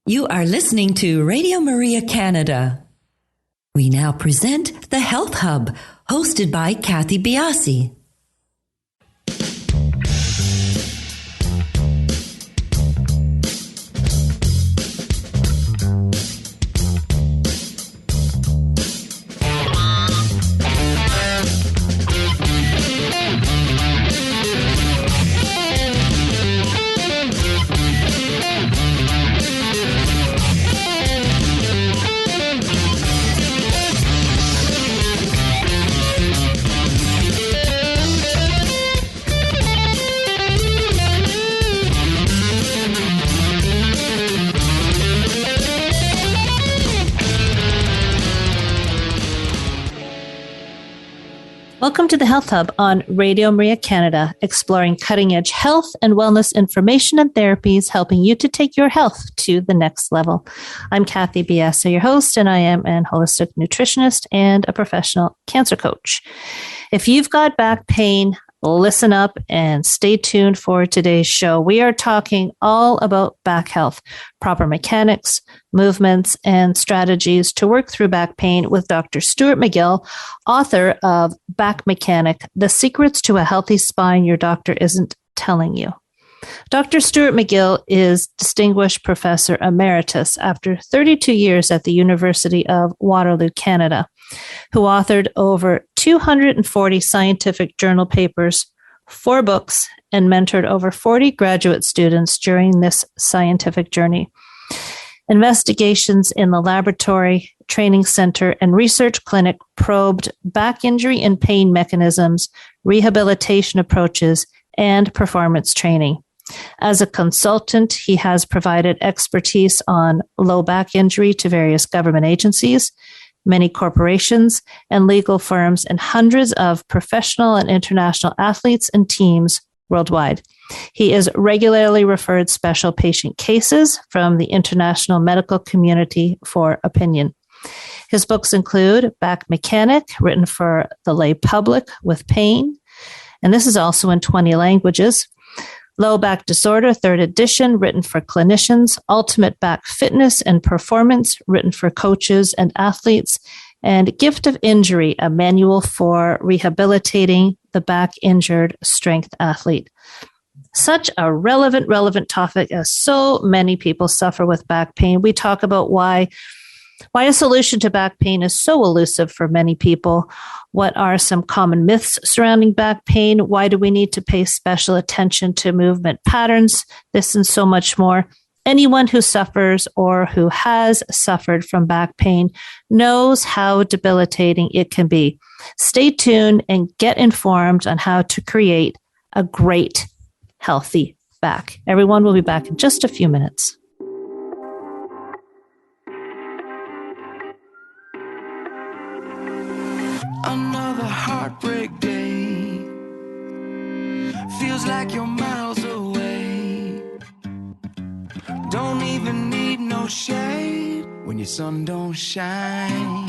You are listening to Radio Maria Canada. We now present the Health Hub, hosted by Kathy Biasi. Welcome to the Health Hub on Radio Maria Canada, exploring cutting-edge health and wellness information and therapies, helping you to take your health to the next level. I'm Kathy Biasi, your host, and I am an holistic nutritionist and a professional cancer coach. If you've got back pain, listen up and stay tuned for today's show. We are talking all about back health, proper mechanics, movements, and strategies to work through back pain with Dr. Stuart McGill, author of Back Mechanic, The Secrets to a Healthy Spine Your Doctor Isn't Telling You. Dr. Stuart McGill is Distinguished Professor Emeritus after 32 years at the University of Waterloo, Canada, who authored over 240 scientific journal papers, 4 books, and mentored over 40 graduate students during this scientific journey. Investigations in the laboratory, training center, and research clinic probed back injury and pain mechanisms, rehabilitation approaches, and performance training. As a consultant, he has provided expertise on low back injury to various government agencies, many corporations and legal firms, and hundreds of professional and international athletes and teams worldwide. He is regularly referred special patient cases from the international medical community for opinion. His books include Back Mechanic, written for the lay public with pain, and this is also in 20 languages. Low Back Disorder, 3rd edition, written for clinicians. Ultimate Back Fitness and Performance, written for coaches and athletes. And Gift of Injury, a manual for rehabilitating the back injured strength athlete. Such a relevant topic, as so many people suffer with back pain. We talk about why a solution to back pain is so elusive for many people. What are some common myths surrounding back pain? Why do we need to pay special attention to movement patterns? This and so much more. Anyone who suffers or who has suffered from back pain knows how debilitating it can be. Stay tuned and get informed on how to create a great, healthy back. Everyone will be back in just a few minutes. Another heartbreak day. Feels like you're miles away. Don't even need no shade when your sun don't shine.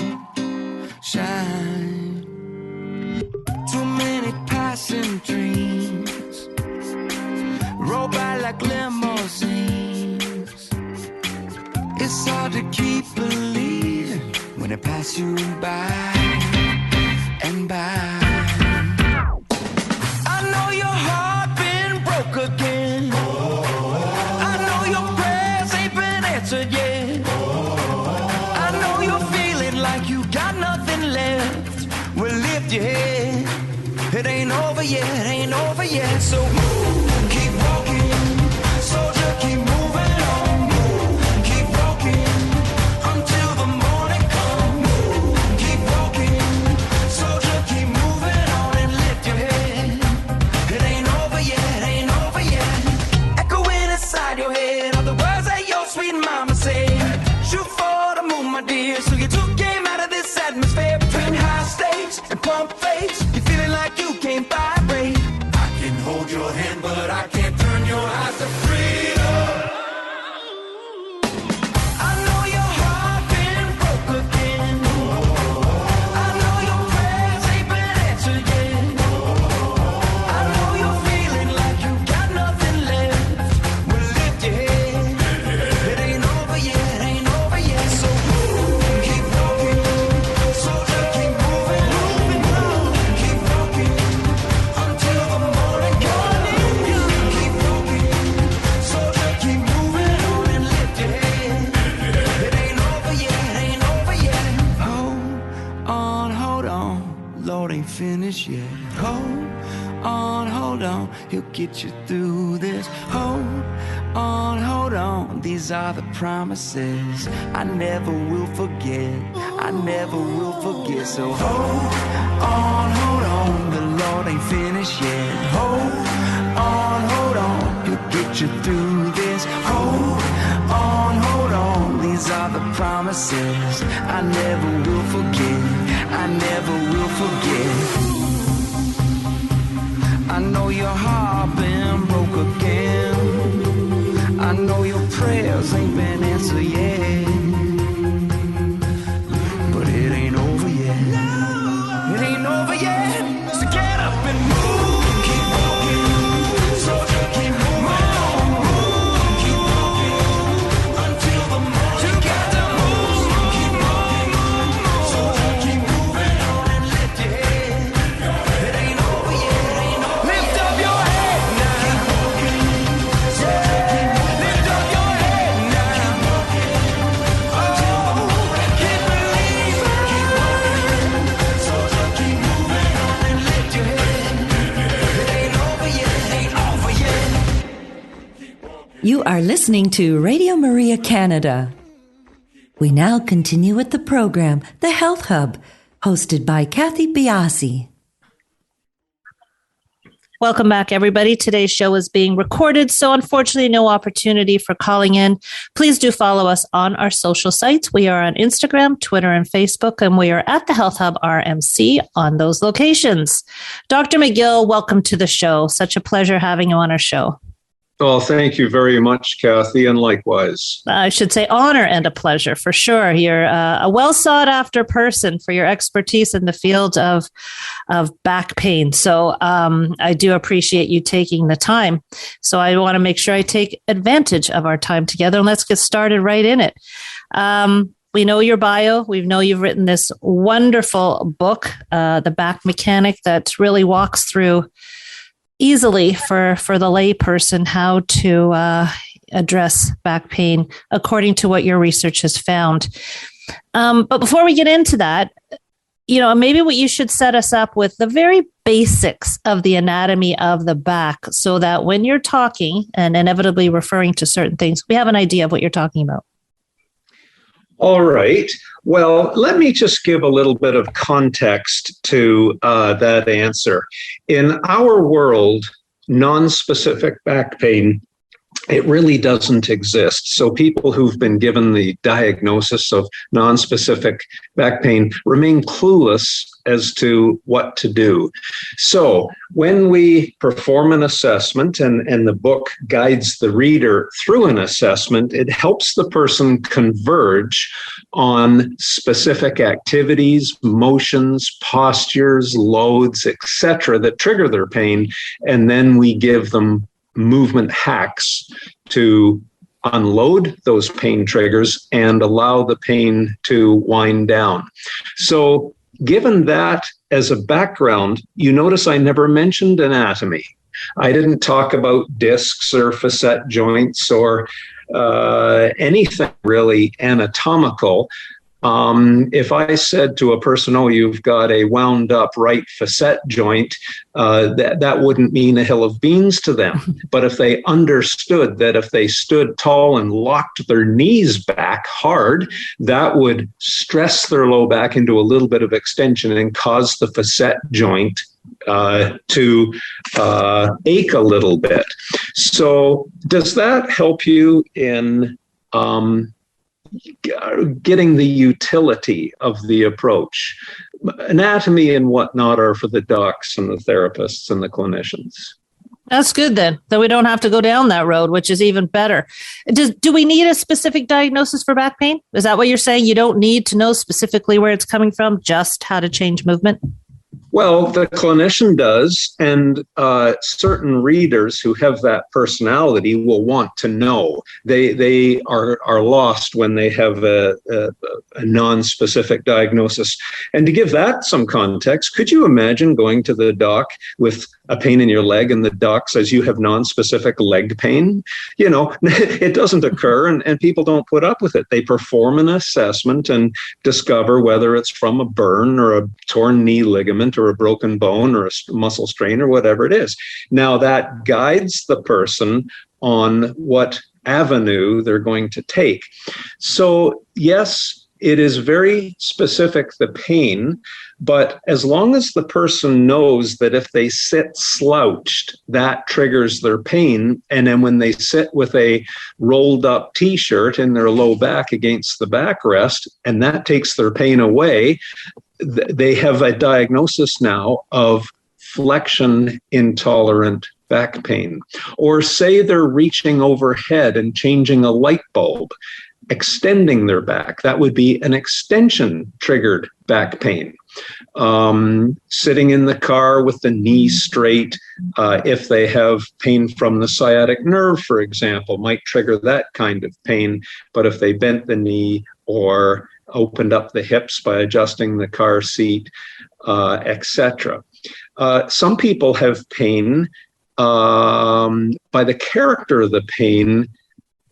Too many passing dreams roll by like limousines. It's hard to keep believing when they pass you by. I know your heart been broke again. I know your prayers ain't been answered yet. I know you're feeling like you got nothing left. Well, lift your head. It ain't over yet, ain't over yet. So move, keep walking. Soldier, keep moving on. Keep walking until the morning comes. Keep walking. Soldier, keep moving on and lift your head. It ain't over yet, ain't over yet. Echoing inside your head are the words that your sweet mama said. Shoot for the moon, my dear. So you took game out of this atmosphere between high stakes and pump fakes. You're feeling like you can't vibrate. I can hold your hand, but I can't turn your eyes to freedom. I know your heart been broke again. I know your prayers ain't been answered yet. I know you're feeling like you got nothing left. Well, lift your head. It ain't over yet. finished yet. Hold on, he'll get you through this. Hold on, these are the promises I never will forget. I never will forget. So hold on, the Lord ain't finished yet. Hold on, he'll get you through this. Hold on, these are the promises I never will forget. I never will forget. I know your heart been broke again. I know your prayers ain't been answered yet. But it ain't over yet. It ain't over yet. So get up and move. Keep walking. Soldier, keep moving. Keep walking until the morning. You got to move. Keep walking. Soldier, keep moving on and lift your head. It ain't over yet. It ain't over. Lift up your head now. Keep walking. Soldier, keep moving. Lift up your head now. Keep walking until the morning. Keep believing. Keep walking. Soldier, keep moving on and lift your head. It ain't over yet. It ain't over yet. You are listening to Radio Maria Canada. We now continue with the program, The Health Hub, hosted by Kathy Biasi. Welcome back, everybody. Today's show is being recorded, so unfortunately, no opportunity for calling in. Please do follow us on our social sites. We are on Instagram, Twitter, and Facebook, and we are at the Health Hub RMC on those locations. Dr. McGill, welcome to the show. Such a pleasure having you on our show. Well, thank you very much, Kathy, and likewise. I should say honor and a pleasure for sure. You're a well sought after person for your expertise in the field of back pain. So I do appreciate you taking the time. So I want to make sure I take advantage of our time together, and let's get started right in it. We know your bio. We know you've written this wonderful book, The Back Mechanic, that really walks through easily for the lay person how to address back pain according to what your research has found. But before we get into that, maybe what you should set us up with the very basics of the anatomy of the back so that when you're talking and inevitably referring to certain things, we have an idea of what you're talking about. All right. Well, let me just give a little bit of context to that answer. In our world, nonspecific back pain, it really doesn't exist. So people who've been given the diagnosis of nonspecific back pain remain clueless as to what to do. So when we perform an assessment, and the book guides the reader through an assessment, it helps the person converge on specific activities, motions, postures, loads, etc., that trigger their pain, and then we give them movement hacks to unload those pain triggers and allow the pain to wind down. So given that as a background, you notice I never mentioned anatomy. I didn't talk about discs or facet joints or anything really anatomical. If I said to a person, oh, you've got a wound up right facet joint, that wouldn't mean a hill of beans to them. But if they understood that if they stood tall and locked their knees back hard, that would stress their low back into a little bit of extension and cause the facet joint to ache a little bit. So does that help you in getting the utility of the approach? Anatomy and whatnot are for the docs and the therapists and the clinicians. That's good then we don't have to go down that road, which is even better. Do we need a specific diagnosis for back pain? Is that what you're saying? You don't need to know specifically where it's coming from, just how to change movement? Well, the clinician does, and certain readers who have that personality will want to know. They are lost when they have a non-specific diagnosis. And to give that some context, could you imagine going to the doc with a pain in your leg and the doc says you have non-specific leg pain, it doesn't occur, and people don't put up with it. They perform an assessment and discover whether it's from a burn or a torn knee ligament or a broken bone or a muscle strain or whatever it is. Now that guides the person on what avenue they're going to take. So yes, it is very specific, the pain, but as long as the person knows that if they sit slouched, that triggers their pain, and then when they sit with a rolled up t-shirt in their low back against the backrest, and that takes their pain away, they have a diagnosis now of flexion intolerant back pain. Or say they're reaching overhead and changing a light bulb, extending their back. That would be an extension triggered back pain. Sitting in the car with the knee straight, if they have pain from the sciatic nerve, for example, might trigger that kind of pain. But if they bent the knee or opened up the hips by adjusting the car seat, etc. Some people have pain. By the character of the pain,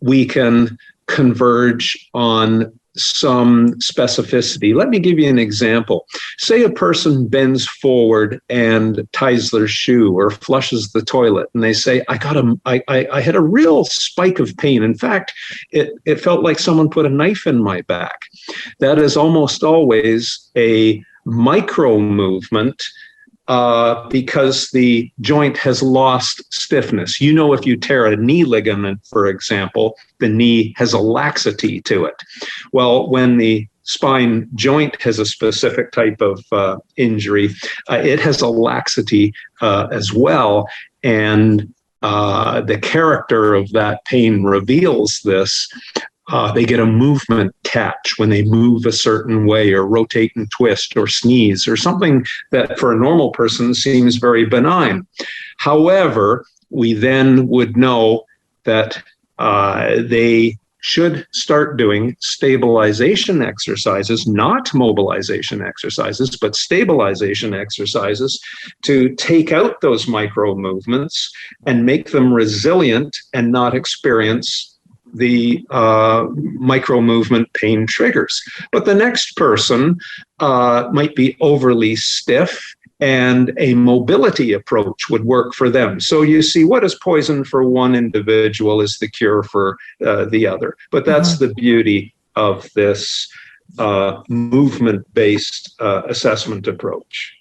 we can converge on some specificity. Let me give you an example. Say a person bends forward and ties their shoe or flushes the toilet, and they say, I had a real spike of pain. In fact, it felt like someone put a knife in my back. That is almost always a micro movement, because the joint has lost stiffness. If you tear a knee ligament, for example, the knee has a laxity to it. Well, when the spine joint has a specific type of injury, it has a laxity as well. And the character of that pain reveals this. They get a movement catch when they move a certain way or rotate and twist or sneeze or something that for a normal person seems very benign. However, we then would know that they should start doing stabilization exercises, not mobilization exercises, but stabilization exercises to take out those micro movements and make them resilient and not experience the micro movement pain triggers. But the next person might be overly stiff, and a mobility approach would work for them. So you see, what is poison for one individual is the cure for the other. But that's the beauty of this movement-based assessment approach.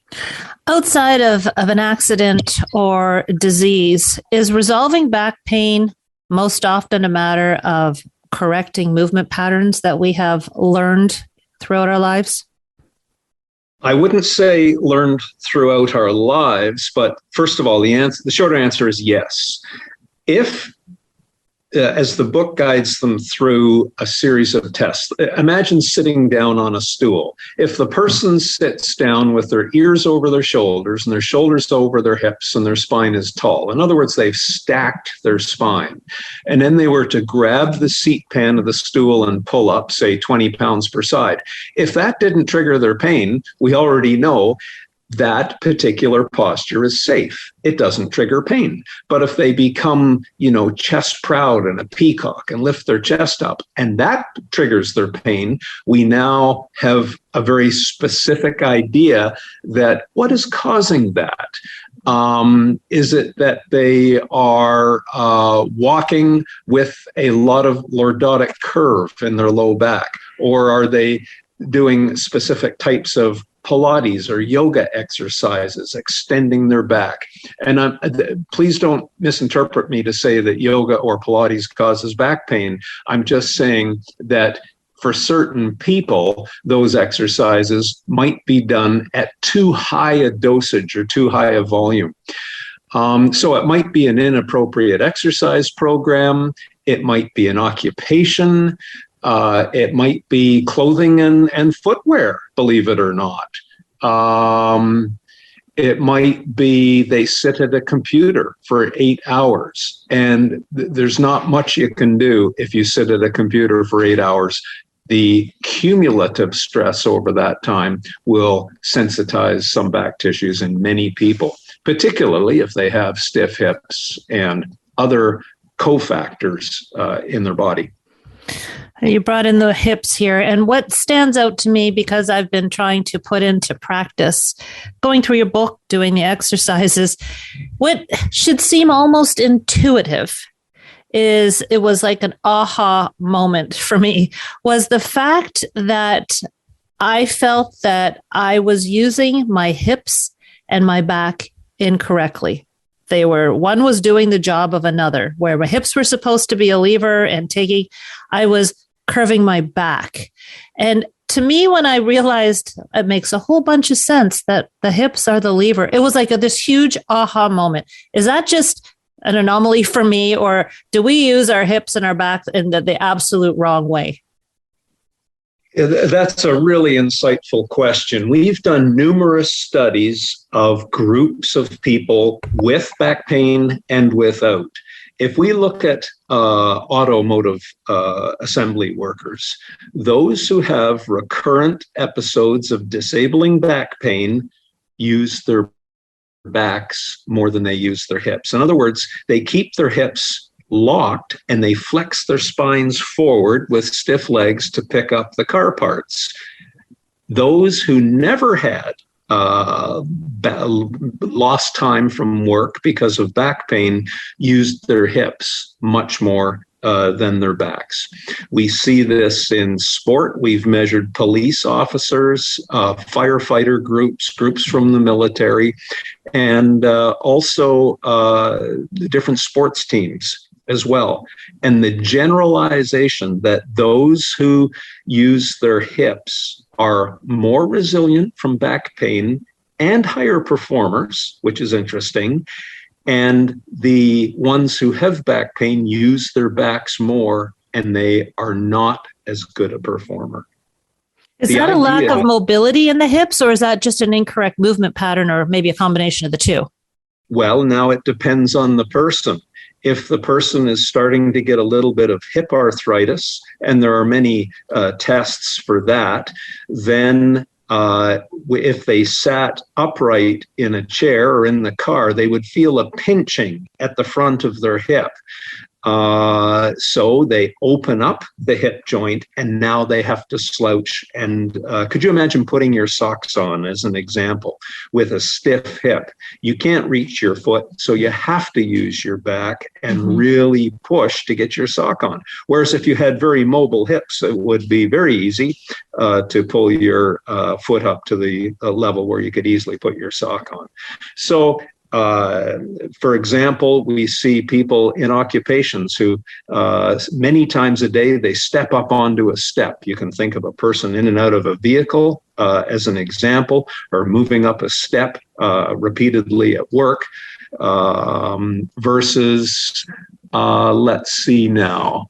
Outside of an accident or disease, is resolving back pain most often a matter of correcting movement patterns that we have learned throughout our lives? I wouldn't say learned throughout our lives, but first of all, the short answer is yes. If, as the book guides them through a series of tests, imagine sitting down on a stool. If the person sits down with their ears over their shoulders and their shoulders over their hips and their spine is tall, in other words, they've stacked their spine, and then they were to grab the seat pan of the stool and pull up, say 20 pounds per side. If that didn't trigger their pain, we already know that particular posture is safe. It doesn't trigger pain. But if they become, chest proud and a peacock and lift their chest up, and that triggers their pain, we now have a very specific idea that what is causing that? Is it that they are walking with a lot of lordotic curve in their low back? Or are they doing specific types of Pilates or yoga exercises, extending their back? And please don't misinterpret me to say that yoga or Pilates causes back pain. I'm just saying that for certain people, those exercises might be done at too high a dosage or too high a volume. So it might be an inappropriate exercise program. It might be an occupation. It might be clothing and footwear, believe it or not. It might be they sit at a computer for 8 hours, and there's not much you can do if you sit at a computer for 8 hours. The cumulative stress over that time will sensitize some back tissues in many people. particularly if they have stiff hips and other cofactors in their body. You brought in the hips here. And what stands out to me, because I've been trying to put into practice, going through your book, doing the exercises, what should seem almost intuitive is it was like an aha moment for me, was the fact that I felt that I was using my hips and my back incorrectly. One was doing the job of another, where my hips were supposed to be a lever and I was curving my back. And to me, when I realized it makes a whole bunch of sense that the hips are the lever, it was like this huge aha moment. Is that just an anomaly for me, or do we use our hips and our back in the absolute wrong way? That's a really insightful question. We've done numerous studies of groups of people with back pain and without. If we look at automotive assembly workers, those who have recurrent episodes of disabling back pain use their backs more than they use their hips. In other words, they keep their hips locked and they flex their spines forward with stiff legs to pick up the car parts. Those who never had lost time from work because of back pain used their hips much more than their backs. We see this in sport. We've measured police officers, firefighter groups from the military, and also different sports teams as well. And the generalization that those who use their hips are more resilient from back pain and higher performers, which is interesting. And the ones who have back pain use their backs more, and they are not as good a performer. Is that a lack of mobility in the hips, or is that just an incorrect movement pattern, or maybe a combination of the two? Well, now it depends on the person. If the person is starting to get a little bit of hip arthritis, and there are many tests for that, then if they sat upright in a chair or in the car, they would feel a pinching at the front of their hip. So they open up the hip joint, and now they have to slouch. And could you imagine putting your socks on, as an example, with a stiff hip? You can't reach your foot, so you have to use your back and really push to get your sock on. Whereas if you had very mobile hips, it would be very easy to pull your foot up to the level where you could easily put your sock on. So for example, we see people in occupations who many times a day they step up onto a step. You can think of a person in and out of a vehicle as an example, or moving up a step repeatedly at work versus, let's see now.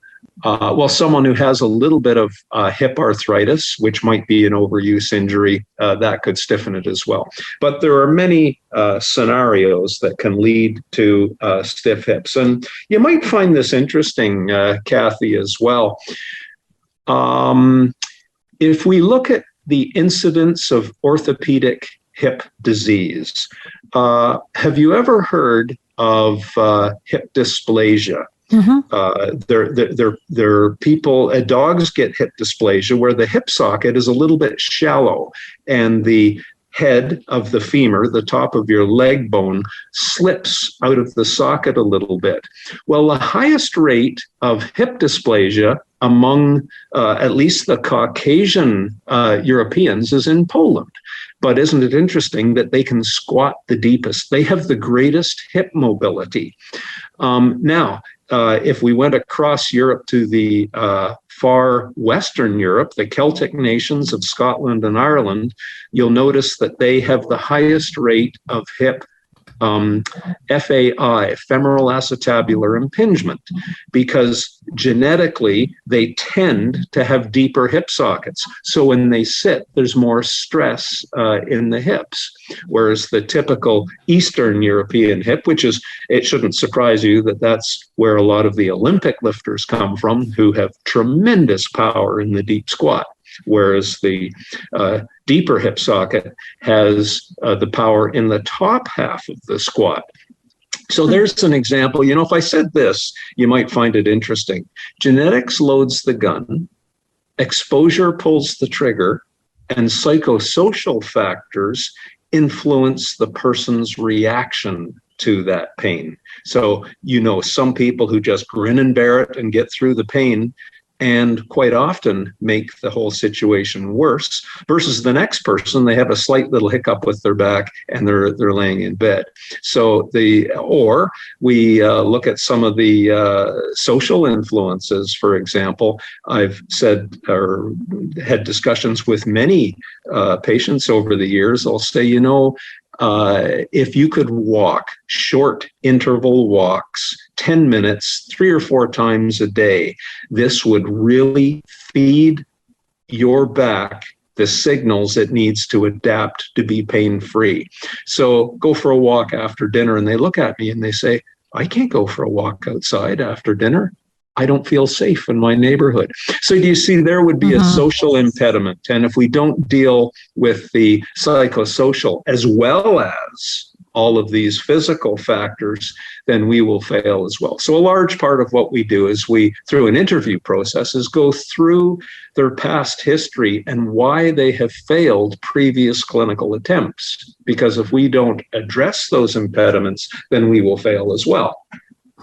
Someone who has a little bit of hip arthritis, which might be an overuse injury, that could stiffen it as well. But there are many scenarios that can lead to stiff hips. And you might find this interesting, Kathy, as well. If we look at the incidence of orthopedic hip disease, have you ever heard of hip dysplasia? There are people, dogs get hip dysplasia where the hip socket is a little bit shallow and the head of the femur, the top of your leg bone, slips out of the socket a little bit. Well, the highest rate of hip dysplasia among at least the Caucasian Europeans is in Poland. But isn't it interesting that they can squat the deepest? They have the greatest hip mobility. Now, if we went across Europe to the far Western Europe, the Celtic nations of Scotland and Ireland, you'll notice that they have the highest rate of hip FAI, femoral acetabular impingement, because genetically they tend to have deeper hip sockets. So when they sit, there's more stress in the hips. Whereas the typical Eastern European hip, it shouldn't surprise you that that's where a lot of the Olympic lifters come from, who have tremendous power in the deep squat. whereas the deeper hip socket has the power in the top half of the squat. So there's an example. If I said this, you might find it interesting. Genetics loads the gun, exposure pulls the trigger, and psychosocial factors influence the person's reaction to that pain. So, some people who just grin and bear it and get through the pain, and quite often make the whole situation worse, versus the next person, they have a slight little hiccup with their back and they're laying in bed. So or we look at some of the social influences. For example, I've said or had discussions with many patients over the years. I'll say, if you could walk short interval walks, 10 minutes, 3 or 4 times a day, this would really feed your back the signals it needs to adapt to be pain-free. So go for a walk after dinner, and they look at me and they say, I can't go for a walk outside after dinner. I don't feel safe in my neighborhood. So do you see, there would be a social impediment. And if we don't deal with the psychosocial as well as all of these physical factors, then we will fail as well. So a large part of what we do is through an interview process, is go through their past history and why they have failed previous clinical attempts. Because if we don't address those impediments, then we will fail as well.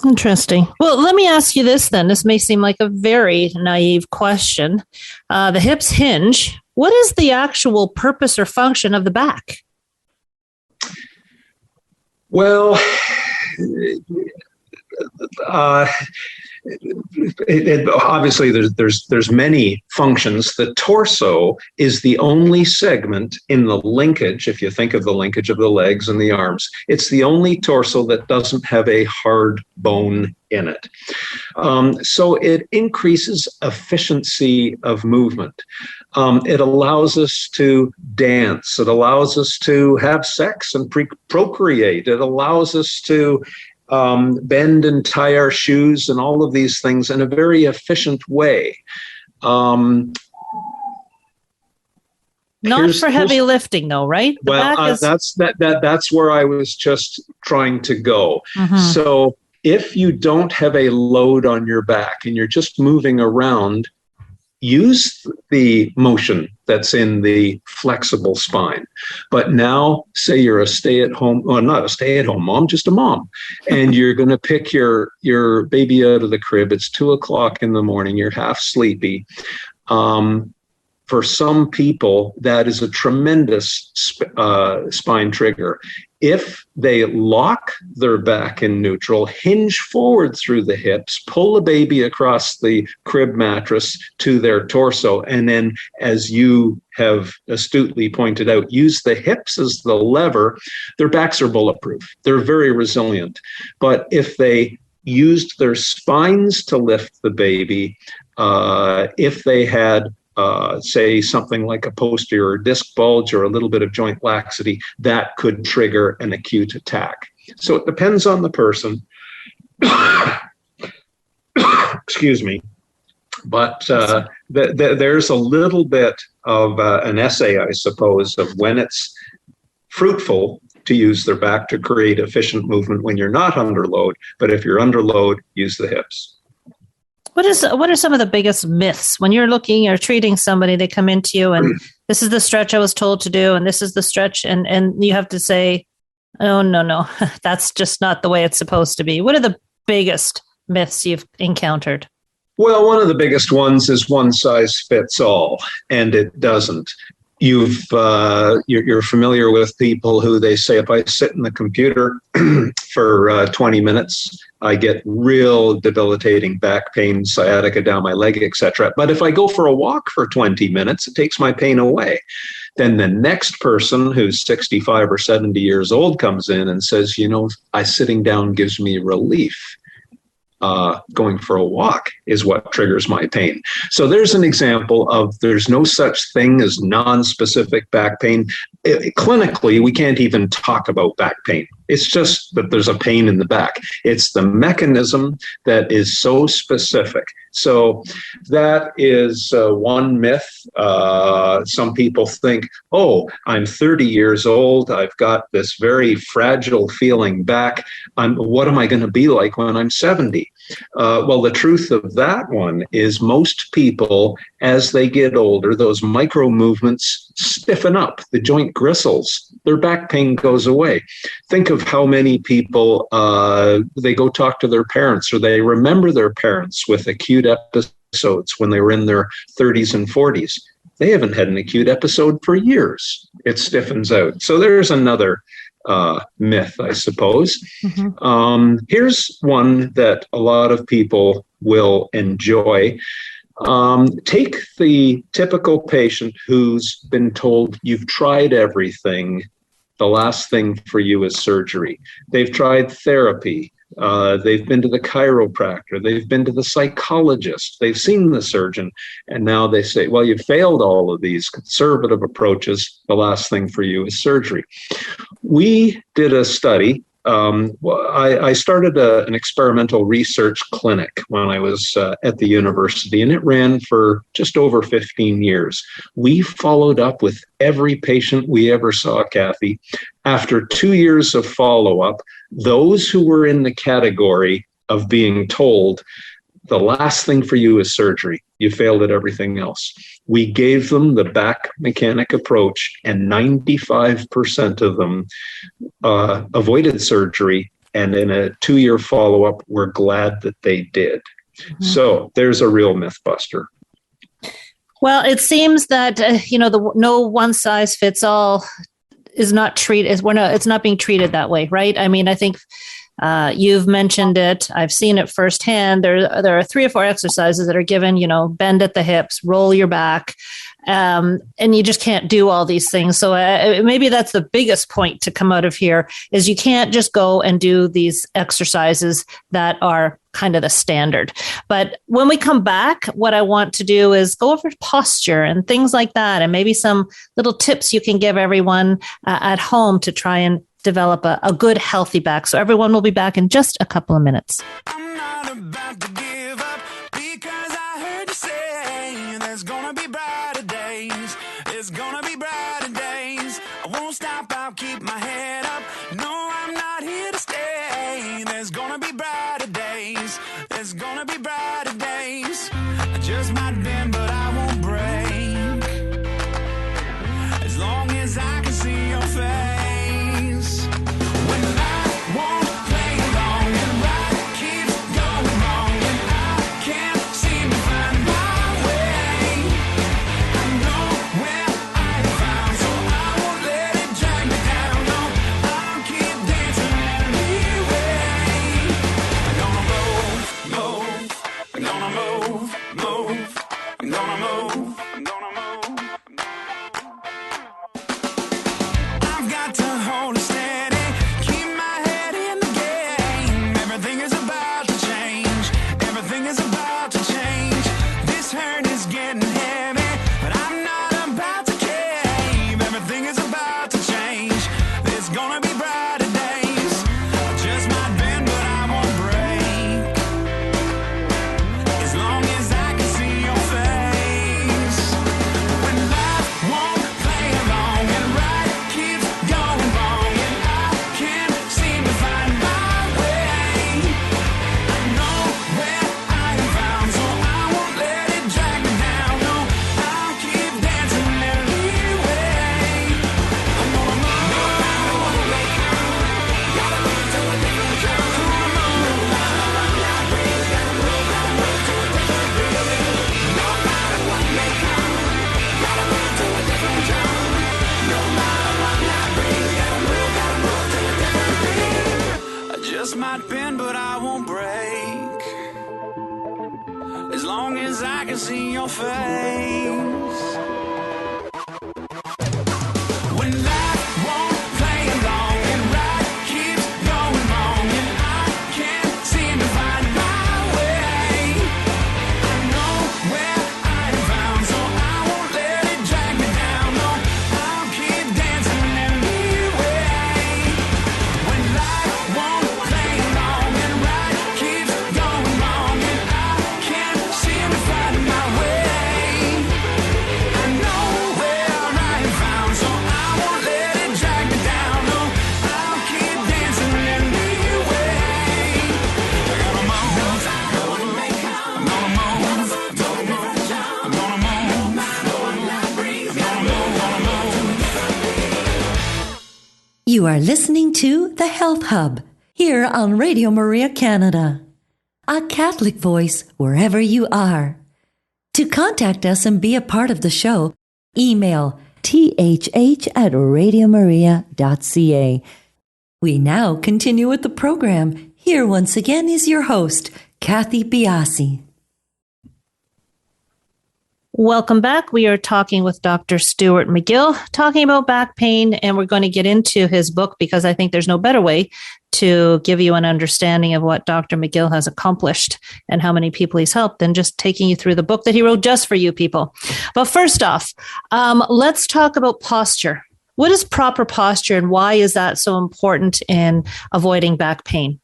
Interesting. Well, let me ask you this then. This may seem like a very naive question. The hips hinge. What is the actual purpose or function of the back? Well, obviously there's many functions. The torso is the only segment in the linkage. If you think of the linkage of the legs and the arms, it's the only torso that doesn't have a hard bone in it. So it increases efficiency of movement. It allows us to dance. It allows us to have sex and procreate. It allows us to bend and tie our shoes and all of these things in a very efficient way. Not for heavy lifting, though, right? That's where I was just trying to go. So if you don't have a load on your back and you're just moving around, use the motion that's in the flexible spine. But now, say you're a stay-at-home, well, not a stay-at-home mom, just a mom, and you're going to pick your baby out of the crib. It's 2:00 in the morning. You're half sleepy. For some people, that is a tremendous spine trigger. If they lock their back in neutral, hinge forward through the hips, pull the baby across the crib mattress to their torso, and then, as you have astutely pointed out, use the hips as the lever, their backs are bulletproof. They're very resilient. But if they used their spines to lift the baby, if they had say something like a posterior disc bulge or a little bit of joint laxity, that could trigger an acute attack. So it depends on the person. Excuse me. But there's a little bit of an essay, I suppose, of when it's fruitful to use their back to create efficient movement when you're not under load. But if you're under load, use the hips. What are some of the biggest myths when you're looking or treating somebody? They come into you and this is the stretch I was told to do, and this is the stretch, and you have to say, oh, no, that's just not the way it's supposed to be. What are the biggest myths you've encountered? Well, one of the biggest ones is one size fits all, and it doesn't. You're familiar with people who they say, if I sit in the computer for 20 minutes, I get real debilitating back pain, sciatica down my leg, etc. But if I go for a walk for 20 minutes, it takes my pain away. Then the next person who's 65 or 70 years old comes in and says, sitting down gives me relief. Going for a walk is what triggers my pain. So there's an example of there's no such thing as non-specific back pain. clinically, we can't even talk about back pain. It's just that there's a pain in the back. It's the mechanism that is so specific. So that is one myth. Some people think, oh, I'm 30 years old. I've got this very fragile feeling back. What am I going to be like when I'm 70? Well, the truth of that one is most people, as they get older, those micro movements stiffen up, the joint gristles, their back pain goes away. Think of how many people, they go talk to their parents or they remember their parents with acute episodes when they were in their 30s and 40s. They haven't had an acute episode for years. It stiffens out. So there's another myth, I suppose. Mm-hmm. Here's one that a lot of people will enjoy. Take the typical patient who's been told you've tried everything. The last thing for you is surgery. They've tried therapy. They've been to the chiropractor. They've been to the psychologist. They've seen the surgeon. And now they say, well, you failed all of these conservative approaches. The last thing for you is surgery. We did a study. I started an experimental research clinic when I was at the university, and it ran for just over 15 years. We followed up with every patient we ever saw, Kathy. After 2 years of follow-up, those who were in the category of being told, the last thing for you is surgery, you failed at everything else, we gave them the back mechanic approach, and 95% of them avoided surgery. And in a 2-year follow-up, we're glad that they did. Mm-hmm. So there's a real myth buster. Well, it seems that, the no one size fits all is not treated, it's not being treated that way, right? I mean, I think you've mentioned it. I've seen it firsthand. There are 3 or 4 exercises that are given, bend at the hips, roll your back, and you just can't do all these things. So maybe that's the biggest point to come out of here is you can't just go and do these exercises that are kind of the standard. But when we come back, what I want to do is go over posture and things like that, and maybe some little tips you can give everyone at home to try and develop a good, healthy back. So everyone will be back in just a couple of minutes. I'm not about to give up because I heard you say there's gonna be brighter days. There's gonna be brighter days. I won't stop, I'll keep my head up. No, I'm not here to stay. There's gonna be brighter days. There's gonna be brighter days. I just might bend, but I won't break. As long as I can see your face. Might bend, but I won't break. As long as I can see your face. When life won't play along and right keeps going wrong and I can't seem to find my way. I know where I am found, so I won't let it drag me down. No, I'll keep dancing. You are listening to The Health Hub here on Radio Maria Canada, a Catholic voice wherever you are. To contact us and be a part of the show, email thh@radiomaria.ca. We now continue with the program. Here once again is your host, Kathy Biasi. Welcome back. We are talking with Dr. Stuart McGill, talking about back pain, and we're going to get into his book because I think there's no better way to give you an understanding of what Dr. McGill has accomplished and how many people he's helped than just taking you through the book that he wrote just for you people. But first off, let's talk about posture. What is proper posture and why is that so important in avoiding back pain?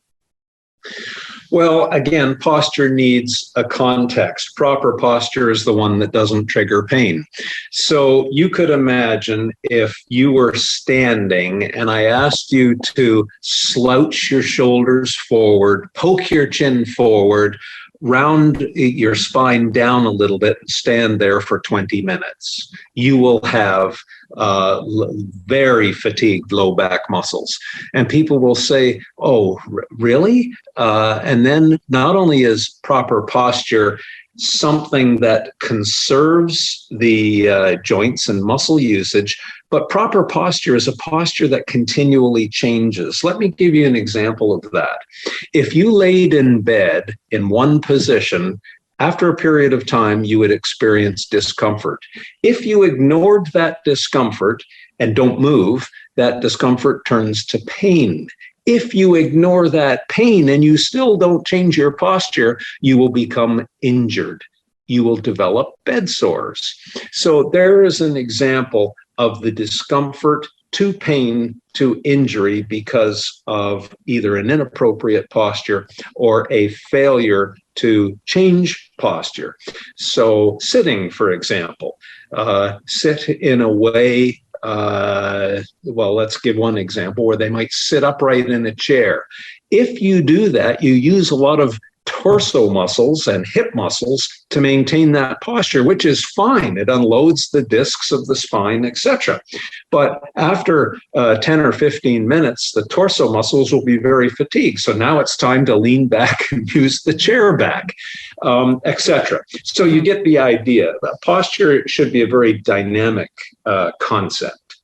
Well, again, posture needs a context. Proper posture is the one that doesn't trigger pain. So you could imagine if you were standing and I asked you to slouch your shoulders forward, poke your chin forward, round your spine down a little bit and stand there for 20 minutes. You will have very fatigued low back muscles. And people will say, oh, really? And then not only is proper posture something that conserves the joints and muscle usage, but proper posture is a posture that continually changes. Let me give you an example of that. If you laid in bed in one position, after a period of time, you would experience discomfort. If you ignored that discomfort and don't move, that discomfort turns to pain. If you ignore that pain and you still don't change your posture, you will become injured. You will develop bed sores. So there is an example of the discomfort to pain to injury because of either an inappropriate posture or a failure to change posture. So sitting, for example, sit in a way, well, let's give one example where they might sit upright in a chair. If you do that, you use a lot of torso muscles and hip muscles to maintain that posture, which is fine. It unloads the discs of the spine, etc. But after 10 or 15 minutes, the torso muscles will be very fatigued. So now it's time to lean back and use the chair back, etc. So you get the idea. Posture should be a very dynamic concept.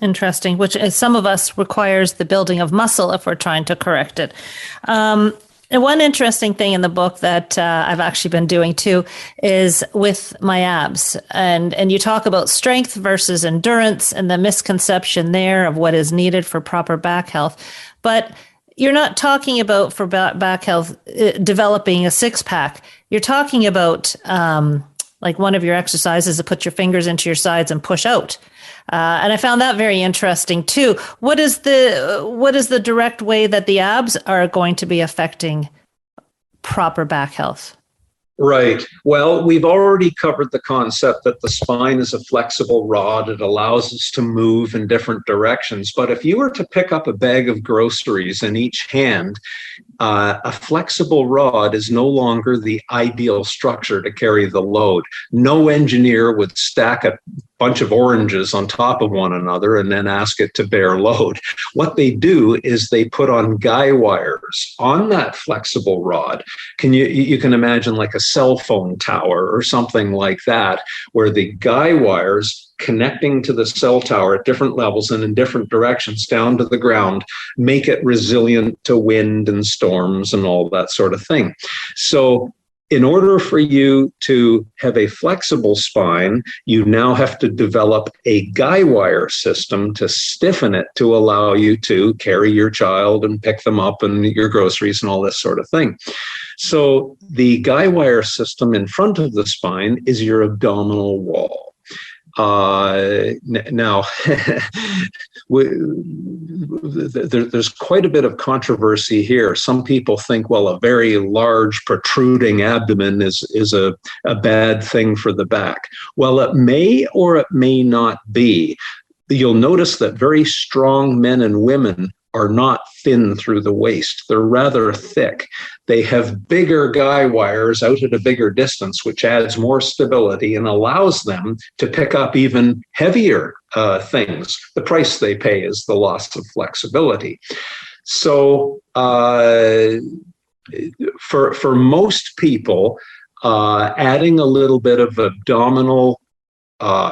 Interesting, which some of us requires the building of muscle if we're trying to correct it. And one interesting thing in the book that I've actually been doing too is with my abs. And you talk about strength versus endurance and the misconception there of what is needed for proper back health. But you're not talking about for back health, developing a six pack. You're talking about like one of your exercises to put your fingers into your sides and push out. And I found that very interesting too. What is the direct way that the abs are going to be affecting proper back health? Right. Well, we've already covered the concept that the spine is a flexible rod. It allows us to move in different directions. But if you were to pick up a bag of groceries in each hand, a flexible rod is no longer the ideal structure to carry the load. No engineer would stack a bunch of oranges on top of one another and then ask it to bear load. What they do is they put on guy wires on that flexible rod. You can imagine like a cell phone tower or something like that, where the guy wires connecting to the cell tower at different levels and in different directions down to the ground make it resilient to wind and storms and all that sort of thing. So in order for you to have a flexible spine, you now have to develop a guy wire system to stiffen it to allow you to carry your child and pick them up and your groceries and all this sort of thing. So the guy wire system in front of the spine is your abdominal wall. Now, there's quite a bit of controversy here. Some people think, well, a very large protruding abdomen is a bad thing for the back. Well, it may or it may not be. You'll notice that very strong men and women are not thin through the waist. They're rather thick. They have bigger guy wires out at a bigger distance, which adds more stability and allows them to pick up even heavier things. The price they pay is the loss of flexibility. So for most people, adding a little bit of abdominal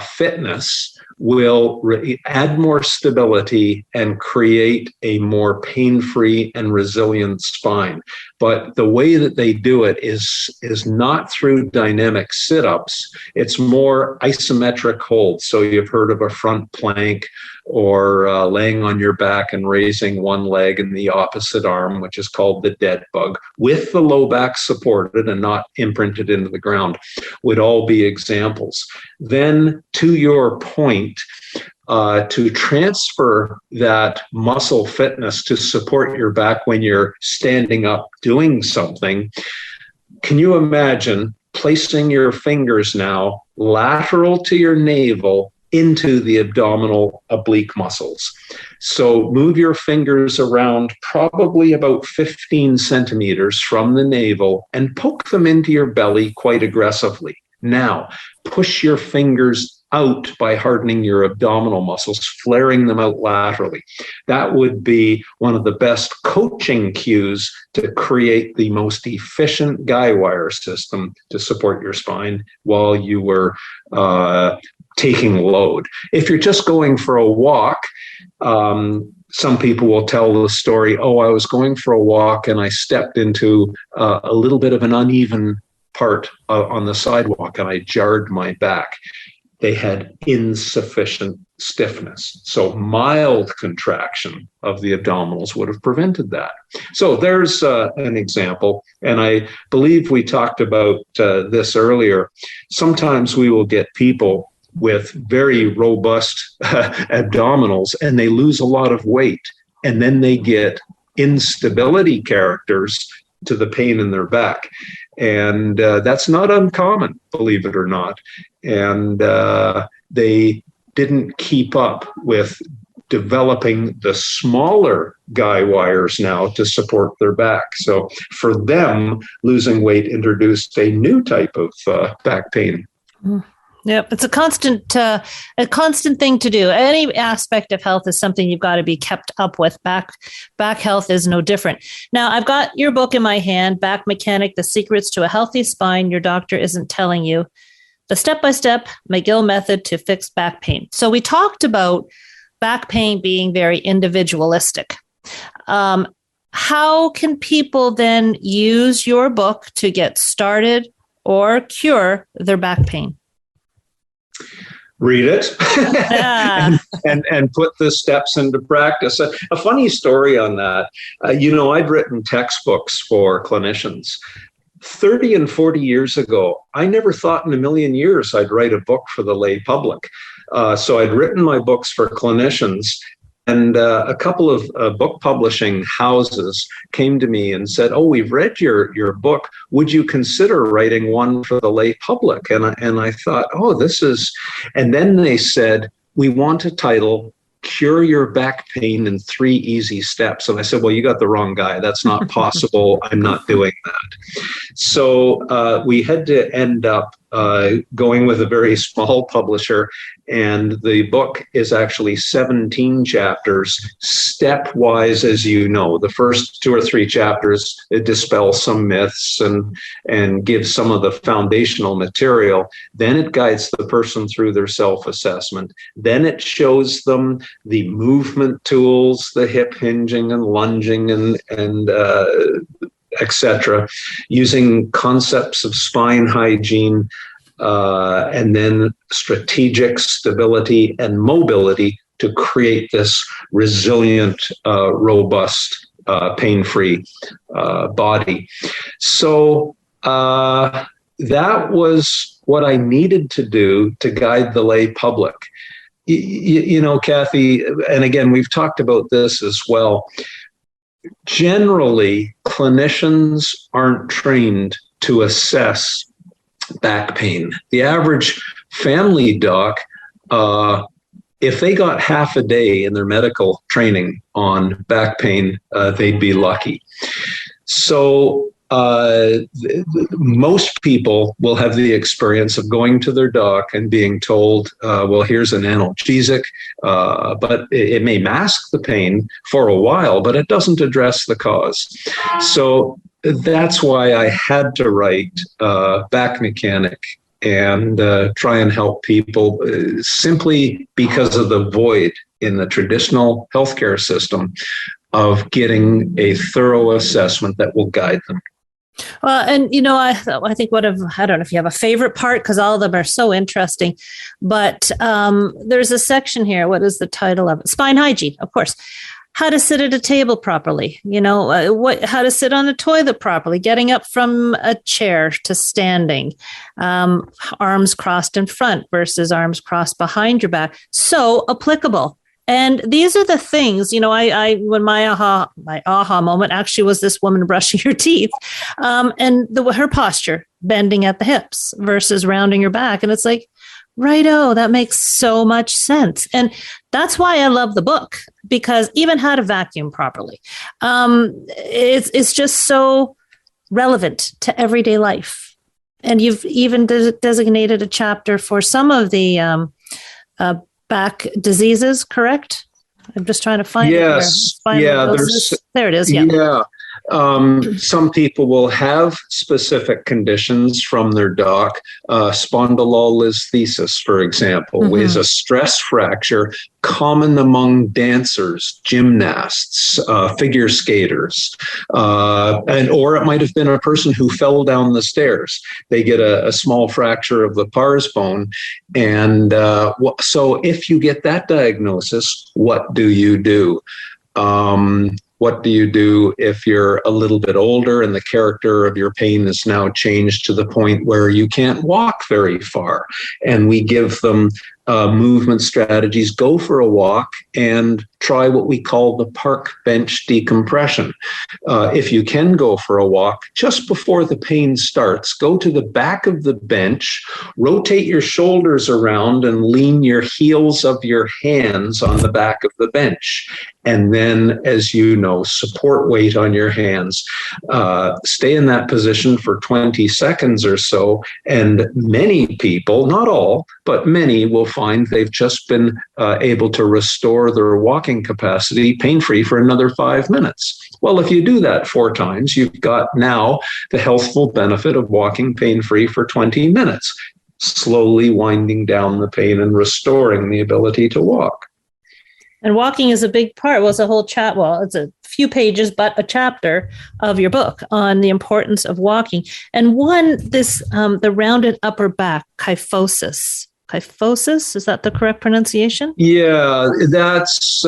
fitness will add more stability and create a more pain-free and resilient spine. But the way that they do it is not through dynamic sit-ups. It's more isometric holds. So you've heard of a front plank or laying on your back and raising one leg and the opposite arm, which is called the dead bug, with the low back supported and not imprinted into the ground, would all be examples. Then, to your point, to transfer that muscle fitness to support your back when you're standing up doing something, can you imagine placing your fingers now lateral to your navel into the abdominal oblique muscles? So move your fingers around probably about 15 centimeters from the navel and poke them into your belly quite aggressively. Now, push your fingers out by hardening your abdominal muscles, flaring them out laterally. That would be one of the best coaching cues to create the most efficient guy wire system to support your spine while you were taking load. If you're just going for a walk, some people will tell the story, oh, I was going for a walk and I stepped into a little bit of an uneven part on the sidewalk and I jarred my back. They had insufficient stiffness. So mild contraction of the abdominals would have prevented that. So there's an example. And I believe we talked about this earlier. Sometimes we will get people with very robust abdominals and they lose a lot of weight. And then they get instability characters to the pain in their back. And that's not uncommon, believe it or not. And they didn't keep up with developing the smaller guy wires now to support their back. So for them, losing weight introduced a new type of back pain. Yep, it's a constant thing to do. Any aspect of health is something you've got to be kept up with. Back health is no different. Now, I've got your book in my hand, Back Mechanic: The Secrets to a Healthy Spine Your Doctor Isn't Telling You, the step-by-step McGill method to fix back pain. So we talked about back pain being very individualistic. How can people then use your book to get started or cure their back pain? Read it and put the steps into practice. A funny story on that, I'd written textbooks for clinicians. 30 and 40 years ago, I never thought in a million years I'd write a book for the lay public. So I'd written my books for clinicians, and a couple of book publishing houses came to me and said, oh, we've read your book. Would you consider writing one for the lay public? And I thought, oh, this is... And then they said, we want a title, Cure Your Back Pain in 3 Easy Steps. And I said, well, you got the wrong guy. That's not possible. I'm not doing that. So we had to end up going with a very small publisher. And the book is actually 17 chapters, stepwise, as you know. The first 2 or 3 chapters, it dispels some myths and gives some of the foundational material. Then it guides the person through their self-assessment. Then it shows them the movement tools, the hip hinging and lunging and etc., using concepts of spine hygiene, and then strategic stability and mobility to create this resilient, robust, pain-free body. So that was what I needed to do to guide the lay public. Kathy, and again, we've talked about this as well. Generally, clinicians aren't trained to assess back pain. The average family doc if they got half a day in their medical training on back pain, they'd be lucky. So most people will have the experience of going to their doc and being told, well, here's an analgesic, but it may mask the pain for a while, but it doesn't address the cause. So that's why I had to write Back Mechanic and try and help people simply because of the void in the traditional healthcare system of getting a thorough assessment that will guide them. Well, and I think I don't know if you have a favorite part, because all of them are so interesting, but there's a section here. What is the title of it? Spine hygiene, of course. How to sit at a table properly, how to sit on a toilet properly, getting up from a chair to standing, arms crossed in front versus arms crossed behind your back. So applicable. And these are the things, when my aha moment actually was this woman brushing her teeth, and her posture, bending at the hips versus rounding your back. And it's like, righto, that makes so much sense. And that's why I love the book, because even how to vacuum properly, it's just so relevant to everyday life. And you've even designated a chapter for some of the back diseases, correct? I'm just trying to find it. Yes. There it is. Yeah. Yeah. Some people will have specific conditions from their doc. Spondylolisthesis, for example, is a stress fracture common among dancers, gymnasts, figure skaters, or it might have been a person who fell down the stairs. They get a small fracture of the pars bone. And so if you get that diagnosis, what do you do? What do you do if you're a little bit older and the character of your pain is now changed to the point where you can't walk very far? And we give them movement strategies. Go for a walk and try what we call the park bench decompression. If you can go for a walk, just before the pain starts, go to the back of the bench, rotate your shoulders around and lean your heels of your hands on the back of the bench. And then, as you know, support weight on your hands. Stay in that position for 20 seconds or so. And many people, not all, but many will find they've just been able to restore their walking capacity pain-free for another 5 minutes. Well, if you do that 4 times, you've got now the healthful benefit of walking pain-free for 20 minutes, slowly winding down the pain and restoring the ability to walk. And walking is a big part. Well, it's a whole chat. Well, it's a few pages, but a chapter of your book on the importance of walking. And the rounded upper back, kyphosis. Kyphosis, is that the correct pronunciation? Yeah, that's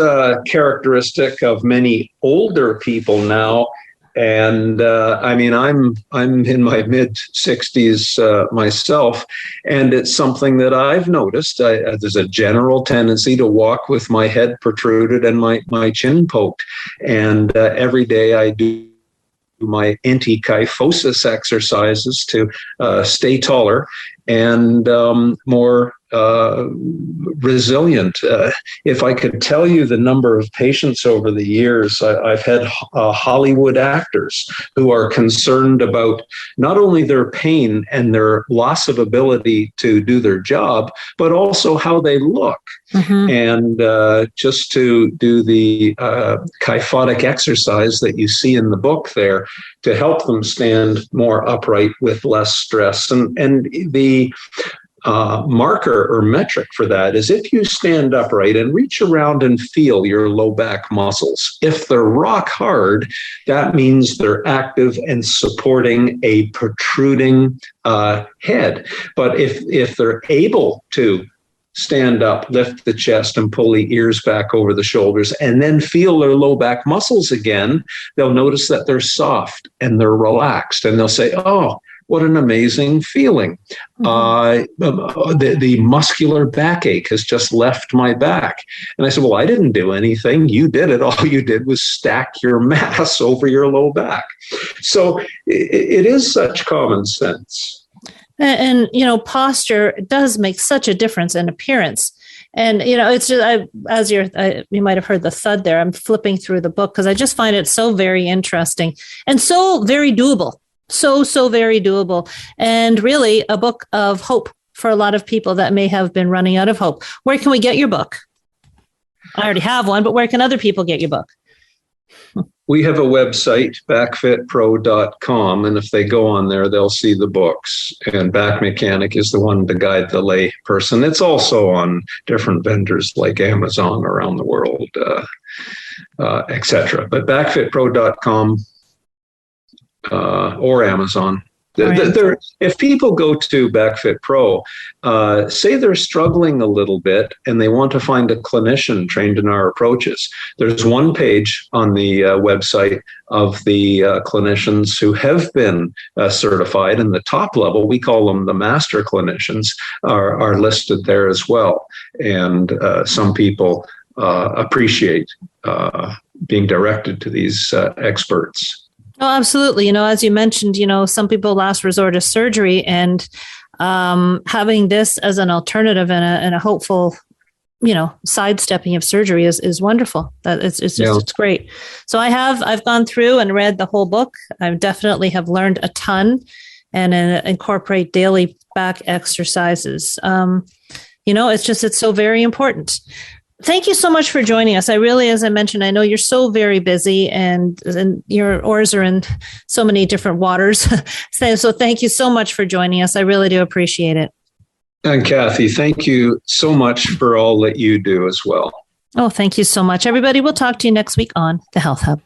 characteristic of many older people now. And I'm in my mid-60s myself, and it's something that I've noticed. There's a general tendency to walk with my head protruded and my chin poked. And every day I do my anti-kyphosis exercises to stay taller and more resilient. If I could tell you the number of patients over the years, I've had Hollywood actors who are concerned about not only their pain and their loss of ability to do their job, but also how they look. And just to do the kyphotic exercise that you see in the book there to help them stand more upright with less stress. And the marker or metric for that is if you stand upright and reach around and feel your low back muscles. If they're rock hard, that means they're active and supporting a protruding head. But if they're able to stand up, lift the chest, and pull the ears back over the shoulders, and then feel their low back muscles again, they'll notice that they're soft and they're relaxed, and they'll say, oh, what an amazing feeling. The muscular backache has just left my back. And I said, well, I didn't do anything. You did it. All you did was stack your mass over your low back. So it is such common sense. And posture does make such a difference in appearance. And, it's just, you might have heard the thud there. I'm flipping through the book because I just find it so very interesting and so very doable. So very doable. And really a book of hope for a lot of people that may have been running out of hope. Where can we get your book? I already have one, but where can other people get your book? We have a website, backfitpro.com, and if they go on there, they'll see the books. And Back Mechanic is the one to guide the lay person. It's also on different vendors like Amazon around the world, etc. But backfitpro.com or Amazon. If people go to BackFit Pro, say they're struggling a little bit and they want to find a clinician trained in our approaches, there's one page on the website of the clinicians who have been certified, and the top level, we call them the master clinicians, are listed there as well. And some people appreciate being directed to these experts. Oh, absolutely. As you mentioned, some people last resort is surgery, and having this as an alternative and a hopeful, sidestepping of surgery is wonderful. That it's great. So I've gone through and read the whole book. I definitely have learned a ton, and incorporate daily back exercises. It's so very important. Thank you so much for joining us. I really, as I mentioned, I know you're so very busy and your oars are in so many different waters. So thank you so much for joining us. I really do appreciate it. And Kathy, thank you so much for all that you do as well. Oh, thank you so much, everybody. We'll talk to you next week on The Health Hub.